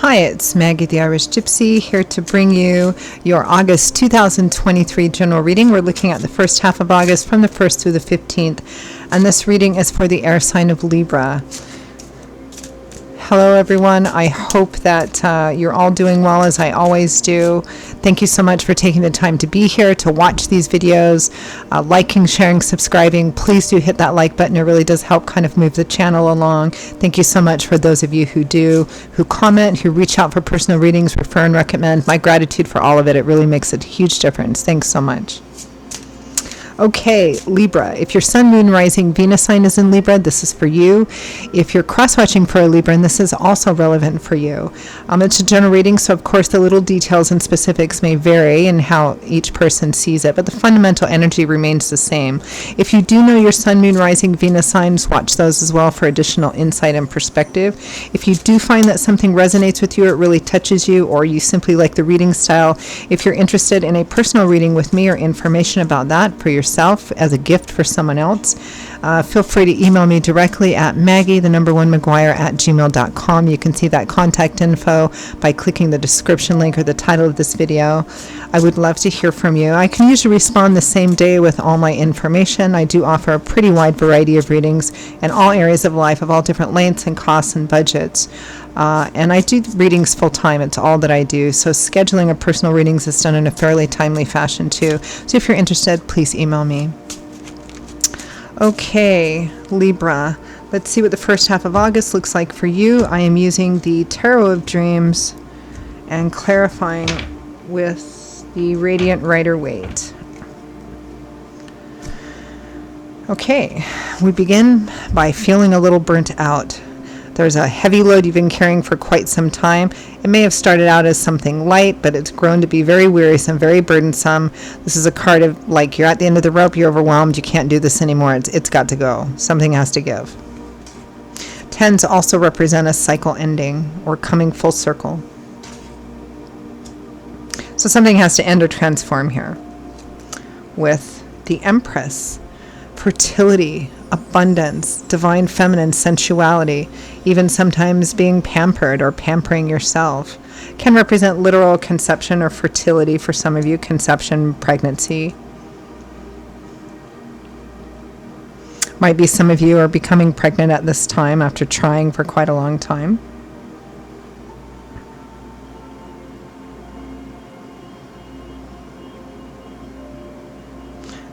Hi, it's Maggie the Irish Gypsy here to bring you your August 2023 general reading. We're looking at the first half of August from the 1st through the 15th, and this reading is for the air sign of Libra. Hello everyone, I hope that you're all doing well as I always do. Thank you so much for taking the time to be here to watch these videos, liking, sharing, subscribing. Please do hit that like button, it really does help kind of move the channel along. Thank you so much for those of you who do, who comment, who reach out for personal readings, refer and recommend. My gratitude for all of it, it really makes a huge difference. Thanks so much. Okay, Libra, if your Sun, Moon, Rising, Venus sign is in Libra, this is for you. If you're cross-watching for a Libra, and this is also relevant for you. It's a general reading, so of course the little details and specifics may vary in how each person sees it, but the fundamental energy remains the same. If you do know your Sun, Moon, Rising, Venus signs, watch those as well for additional insight and perspective. If you do find that something resonates with you, it really touches you, or you simply like the reading style, if you're interested in a personal reading with me or information about that for yourself as a gift for someone else, feel free to email me directly at maggie1mcguire@gmail.com. You can see that contact info by clicking the description link or the title of this video. I would love to hear from you. I can usually respond the same day with all my information. I do offer a pretty wide variety of readings in all areas of life, of all different lengths and costs and budgets. And I do readings full time. It's all that I do. So scheduling of personal readings is done in a fairly timely fashion too. So if you're interested, please email me. Okay, Libra. Let's see what the first half of August looks like for you. I am using the Tarot of Dreams and clarifying with the Radiant Rider-Waite. Okay, we begin by feeling a little burnt out. There's a heavy load you've been carrying for quite some time. It may have started out as something light, but it's grown to be very wearisome, very burdensome. This is a card of like you're at the end of the rope, you're overwhelmed, you can't do this anymore. It's got to go. Something has to give. Tens also represent a cycle ending or coming full circle. So something has to end or transform here. With the Empress, fertility, abundance, divine feminine sensuality, even sometimes being pampered or pampering yourself, can represent literal conception or fertility for some of you, conception, pregnancy. Might be some of you are becoming pregnant at this time after trying for quite a long time.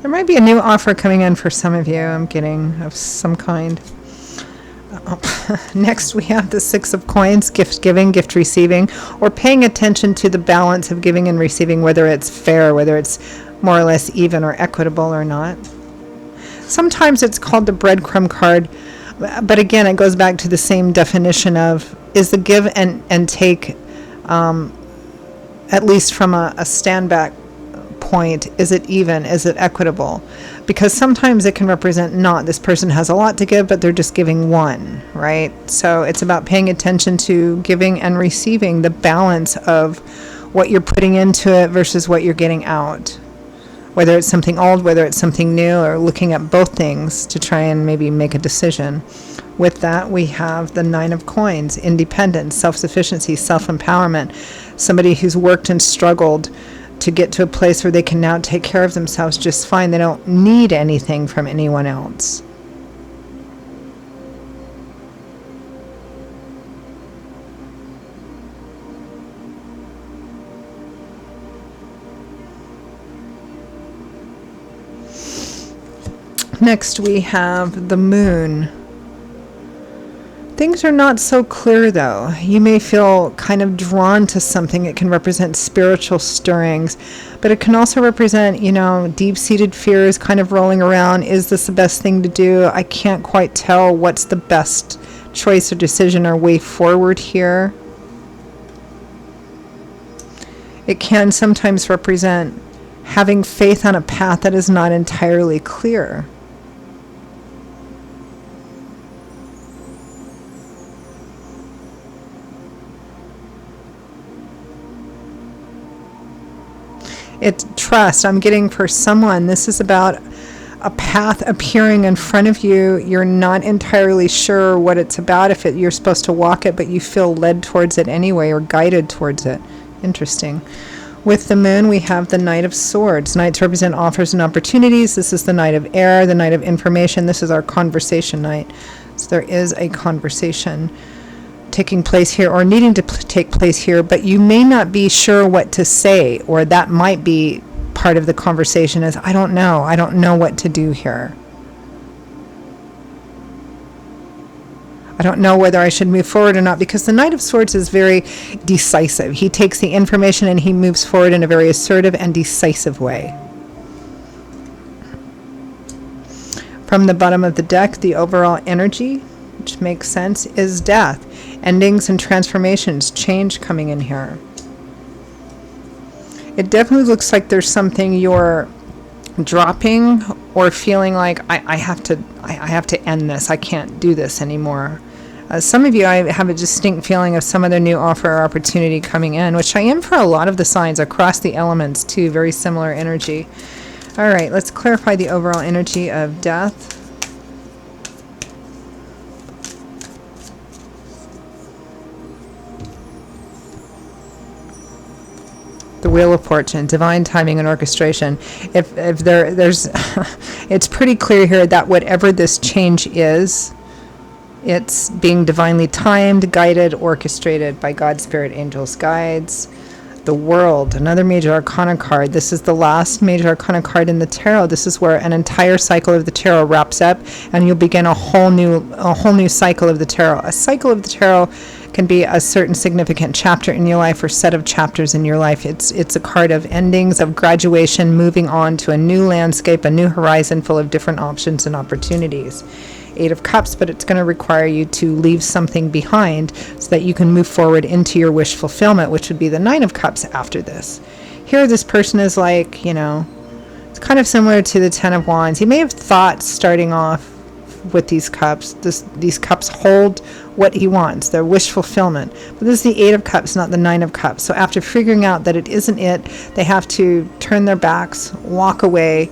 There might be a new offer coming in for some of you, I'm getting, of some kind. Next, we have the Six of Coins, gift giving, gift receiving, or paying attention to the balance of giving and receiving, whether it's fair, whether it's more or less even or equitable or not. Sometimes it's called the breadcrumb card, but again, it goes back to the same definition of, is the give and take, at least from a stand back point, is it even, is it equitable? Because sometimes it can represent not, this person has a lot to give, but they're just giving one, right? So it's about paying attention to giving and receiving, the balance of what you're putting into it versus what you're getting out. Whether it's something old, whether it's something new, or looking at both things to try and maybe make a decision. With that, we have the Nine of Coins, independence, self-sufficiency, self-empowerment, somebody who's worked and struggled to get to a place where they can now take care of themselves just fine. They don't need anything from anyone else. Next, we have the Moon. Things are not so clear though. You may feel kind of drawn to something. It can represent spiritual stirrings, but it can also represent, deep-seated fears kind of rolling around. Is this the best thing to do? I can't quite tell what's the best choice or decision or way forward here. It can sometimes represent having faith on a path that is not entirely clear. It's trust. I'm getting for someone, this is about a path appearing in front of you. You're not entirely sure what it's about, if you're supposed to walk it, but you feel led towards it anyway, or guided towards it. Interesting. With the moon, we have the Knight of Swords. Knights represent offers and opportunities. This is the Knight of Air, the Knight of Information. This is our conversation knight. So there is a conversation taking place here, or needing to take place here, but you may not be sure what to say, or that might be part of the conversation is, I don't know what to do here. I don't know whether I should move forward or not, because the Knight of Swords is very decisive. He takes the information and he moves forward in a very assertive and decisive way. From the bottom of the deck, the overall energy, which makes sense, is death. Endings and transformations, change coming in here. It definitely looks like there's something you're dropping, or feeling like I have to end this. I can't do this anymore. Some of you, I have a distinct feeling of some other new offer or opportunity coming in, which I am for a lot of the signs across the elements too. Very similar energy. All right, let's clarify the overall energy of death. The Wheel of Fortune, divine timing and orchestration. If there's, it's pretty clear here that whatever this change is, it's being divinely timed, guided, orchestrated by God, Spirit, angels, guides. The World, another major arcana card. This is the last major arcana card in the tarot. This is where an entire cycle of the tarot wraps up, and you'll begin a whole new cycle of the tarot. A cycle of the tarot can be a certain significant chapter in your life, or set of chapters in your life. It's a card of endings, of graduation, moving on to a new landscape, a new horizon full of different options and opportunities. 8 of Cups, but it's going to require you to leave something behind so that you can move forward into your wish fulfillment, which would be the 9 of Cups after this. Here, this person is like, it's kind of similar to the 10 of Wands. He may have thought, starting off with these cups, these cups hold what he wants, their wish fulfillment. But this is the 8 of Cups, not the 9 of Cups. So after figuring out that it isn't it, they have to turn their backs, walk away,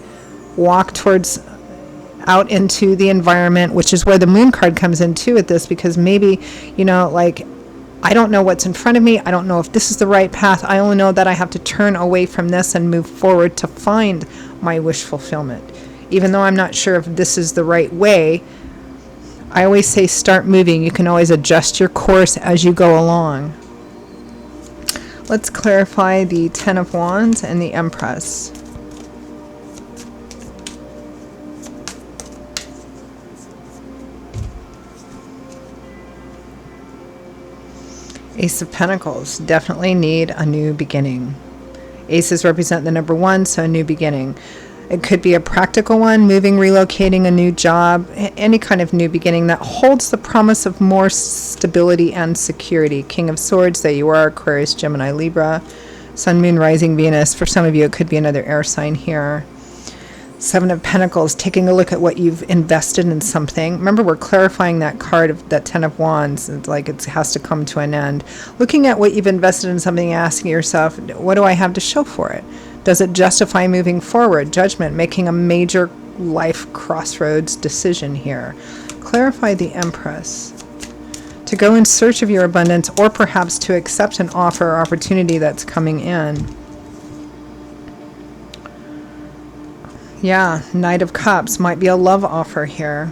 walk towards out into the environment, which is where the Moon card comes in too at this, because maybe, like, I don't know what's in front of me. I don't know if this is the right path. I only know that I have to turn away from this and move forward to find my wish fulfillment. Even though I'm not sure if this is the right way, I always say start moving. You can always adjust your course as you go along. Let's clarify the 10 of Wands and the Empress. Ace of Pentacles, definitely need a new beginning. Aces represent the number 1, so a new beginning. It could be a practical one, moving, relocating, a new job, any kind of new beginning that holds the promise of more stability and security. King of Swords, there you are, Aquarius, Gemini, Libra, Sun, Moon, Rising, Venus. For some of you, it could be another air sign here. 7 of Pentacles, taking a look at what you've invested in something. Remember, we're clarifying that card of that 10 of Wands. It's like it has to come to an end. Looking at what you've invested in something, asking yourself, what do I have to show for it? Does it justify moving forward? Judgment, making a major life crossroads decision here. Clarify the Empress. To go in search of your abundance, or perhaps to accept an offer or opportunity that's coming in. Yeah, Knight of Cups might be a love offer here.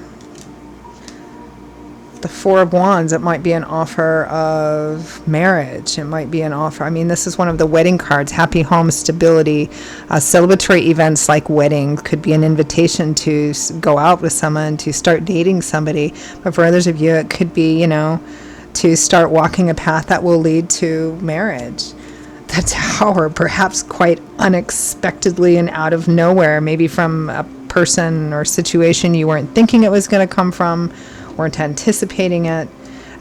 The 4 of Wands, it might be an offer of marriage. It might be an offer. I mean, this is one of the wedding cards. Happy home, stability, celebratory events like wedding. Could be an invitation to go out with someone, to start dating somebody. But for others of you, it could be, to start walking a path that will lead to marriage. The Tower, perhaps quite unexpectedly and out of nowhere, maybe from a person or situation you weren't thinking it was going to come from, weren't anticipating it.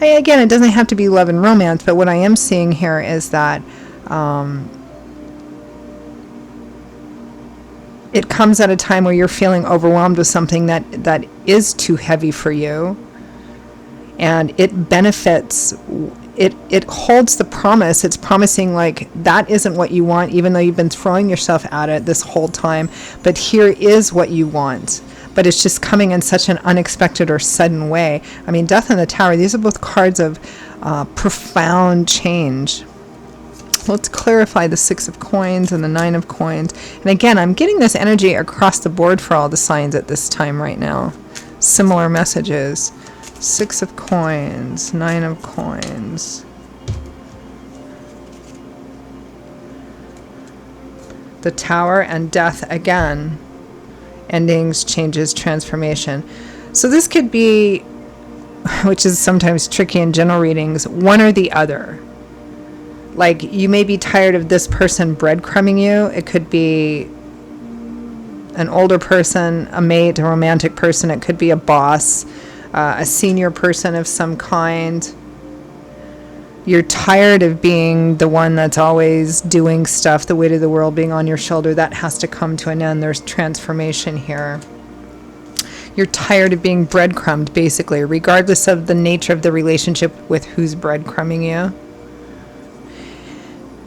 Again, it doesn't have to be love and romance, but what I am seeing here is that it comes at a time where you're feeling overwhelmed with something that is too heavy for you, and it benefits. It holds the promise. It's promising like that isn't what you want, even though you've been throwing yourself at it this whole time. But here is what you want. but it's just coming in such an unexpected or sudden way. I mean, Death and the Tower, these are both cards of profound change. Let's clarify the Six of Coins and the Nine of Coins. And again, I'm getting this energy across the board for all the signs at this time right now. Similar messages. Six of Coins, Nine of Coins. The Tower and Death again. Endings, changes, transformation. So this could be, which is sometimes tricky in general readings, one or the other. Like, you may be tired of this person breadcrumbing you. It could be an older person, a mate, a romantic person. It could be a boss, a senior person of some kind. You're tired of being the one that's always doing stuff, the weight of the world being on your shoulder. That has to come to an end. There's transformation here. You're tired of being breadcrumbed, basically, regardless of the nature of the relationship with who's breadcrumbing you.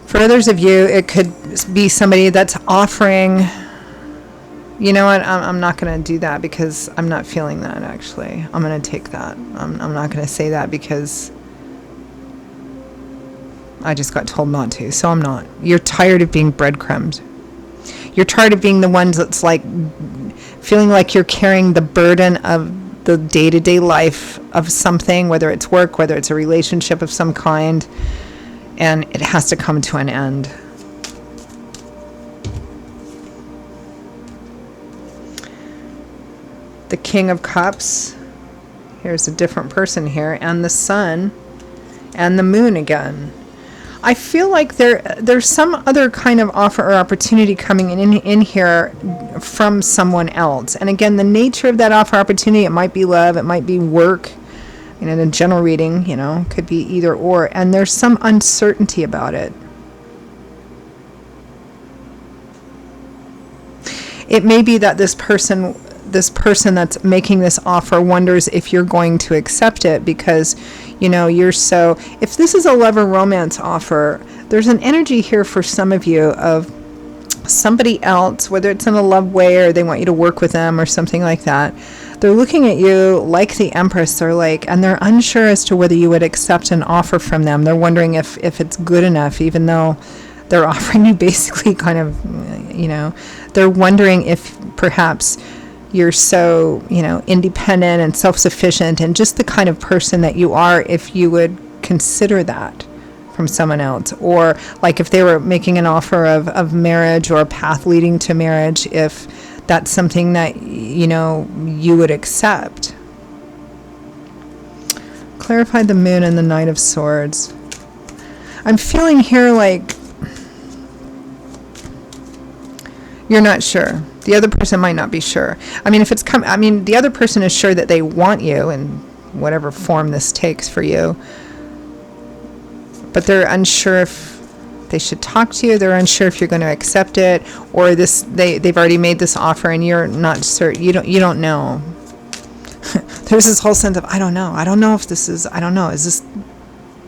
For others of you, it could be somebody that's offering, you know what, I'm not going to do that because I'm not feeling that, actually. I'm going to take that. I'm not going to say that because I just got told not to, so I'm not. You're tired of being breadcrumbed. You're tired of being the ones that's like feeling like you're carrying the burden of the day-to-day life of something, whether it's work, whether it's a relationship of some kind, and it has to come to an end. The King of Cups, here's a different person here, and the Sun and the Moon again. I feel like there's some other kind of offer or opportunity coming in here from someone else. And again, the nature of that offer opportunity, it might be love, it might be work. You know, in a general reading, you know, could be either or. And there's some uncertainty about it. It may be that this person that's making this offer wonders if you're going to accept it because, you know, you're so... If this is a love or romance offer, there's an energy here for some of you of somebody else, whether it's in a love way or they want you to work with them or something like that. They're looking at you like the Empress. They're like, and they're unsure as to whether you would accept an offer from them. They're wondering if it's good enough, even though they're offering you basically kind of, you know, they're wondering if perhaps you're so, you know, independent and self-sufficient and just the kind of person that you are, if you would consider that from someone else. Or like if they were making an offer of marriage or a path leading to marriage, if that's something that, you know, you would accept. Clarify the Moon and the Knight of Swords. I'm feeling here like you're not sure. The other person might not be sure. I mean, if it's the other person is sure that they want you in whatever form this takes for you, but they're unsure if they should talk to you. They're unsure if you're going to accept it, or they've already made this offer and you're not certain. You don't know. There's this whole sense of I don't know if this is, I don't know, is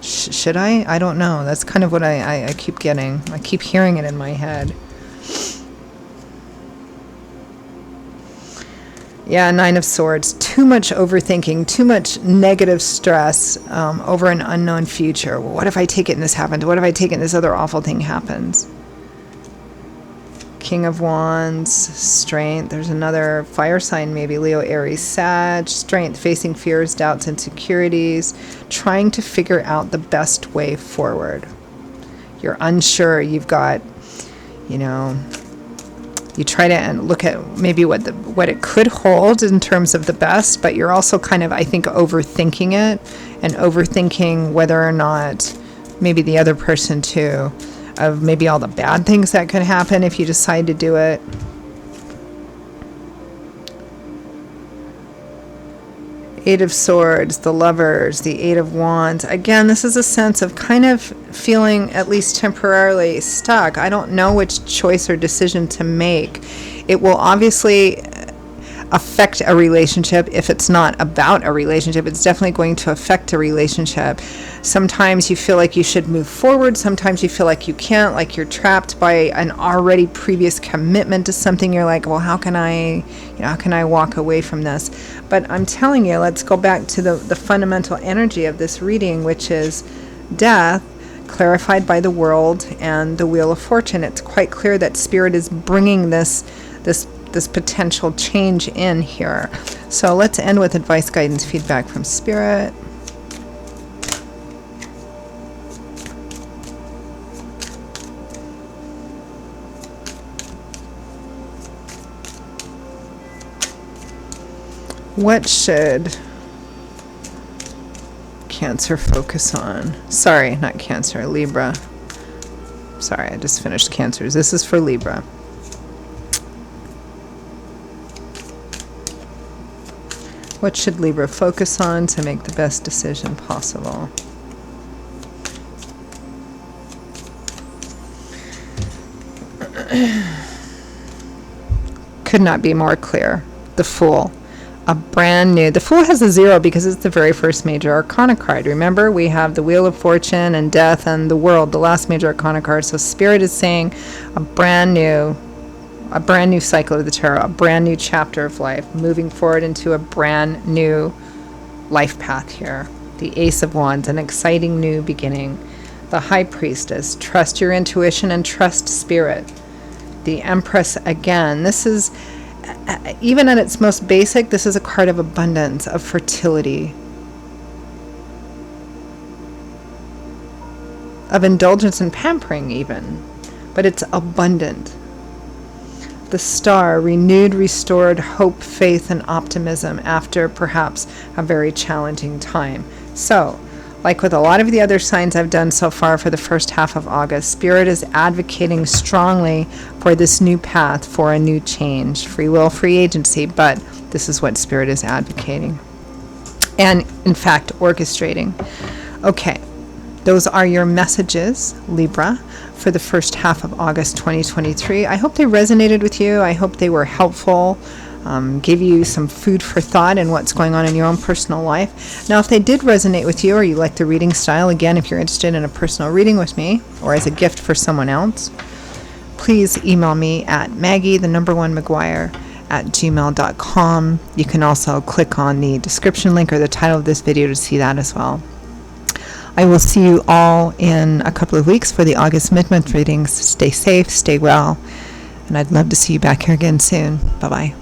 this, should I don't know. That's kind of what I keep getting. I keep hearing it in my head. Yeah, Nine of Swords. Too much overthinking, too much negative stress over an unknown future. Well, what if I take it and this happens? What if I take it and this other awful thing happens? King of Wands, Strength. There's another fire sign, maybe Leo, Aries, Sag. Strength, facing fears, doubts, insecurities. Trying to figure out the best way forward. You're unsure. You've got, you know... You try to look at maybe what it could hold in terms of the best, but you're also kind of, I think, overthinking it and overthinking whether or not maybe the other person too, of maybe all the bad things that could happen if you decide to do it. Eight of Swords, the Lovers, the Eight of Wands. Again, this is a sense of kind of feeling at least temporarily stuck. I don't know which choice or decision to make. It will obviously, affect a relationship. If it's not about a relationship, it's definitely going to affect a relationship. Sometimes you feel like you should move forward. Sometimes you feel like you can't, like you're trapped by an already previous commitment to something. You're like, well, how can I walk away from this? But I'm telling you, let's go back to the fundamental energy of this reading, which is death, clarified by the world and the Wheel of Fortune. It's quite clear that Spirit is bringing this potential change in here. So let's end with advice, guidance, feedback from Spirit. What should Cancer focus on? Sorry, not Cancer, Libra. Sorry, I just finished Cancers. This is for Libra. What should Libra focus on to make the best decision possible? Could not be more clear. The Fool. A brand new, the Fool has a 0 because it's the very first major arcana card. Remember, we have the Wheel of Fortune and Death and the World, the last major arcana card. So Spirit is saying a brand new cycle of the tarot, a brand new chapter of life, moving forward into a brand new life path here. The Ace of Wands, an exciting new beginning. The High Priestess, trust your intuition and trust Spirit. The Empress again, this is, even at its most basic, this is a card of abundance, of fertility, of indulgence and pampering even, but it's abundant. The Star, renewed, restored hope, faith, and optimism after perhaps a very challenging time. So, like with a lot of the other signs I've done so far for the first half of August, Spirit is advocating strongly for this new path, for a new change. Free will, free agency, but this is what Spirit is advocating. And, in fact, orchestrating. Okay, those are your messages, Libra, for the first half of August 2023. I hope they resonated with you. I hope they were helpful. Give you some food for thought in what's going on in your own personal life. Now, if they did resonate with you or you like the reading style, again, if you're interested in a personal reading with me or as a gift for someone else, please email me at maggie_mcguire@gmail.com. You can also click on the description link or the title of this video to see that as well. I will see you all in a couple of weeks for the August mid-month readings. Stay safe, stay well, and I'd love to see you back here again soon. Bye-bye.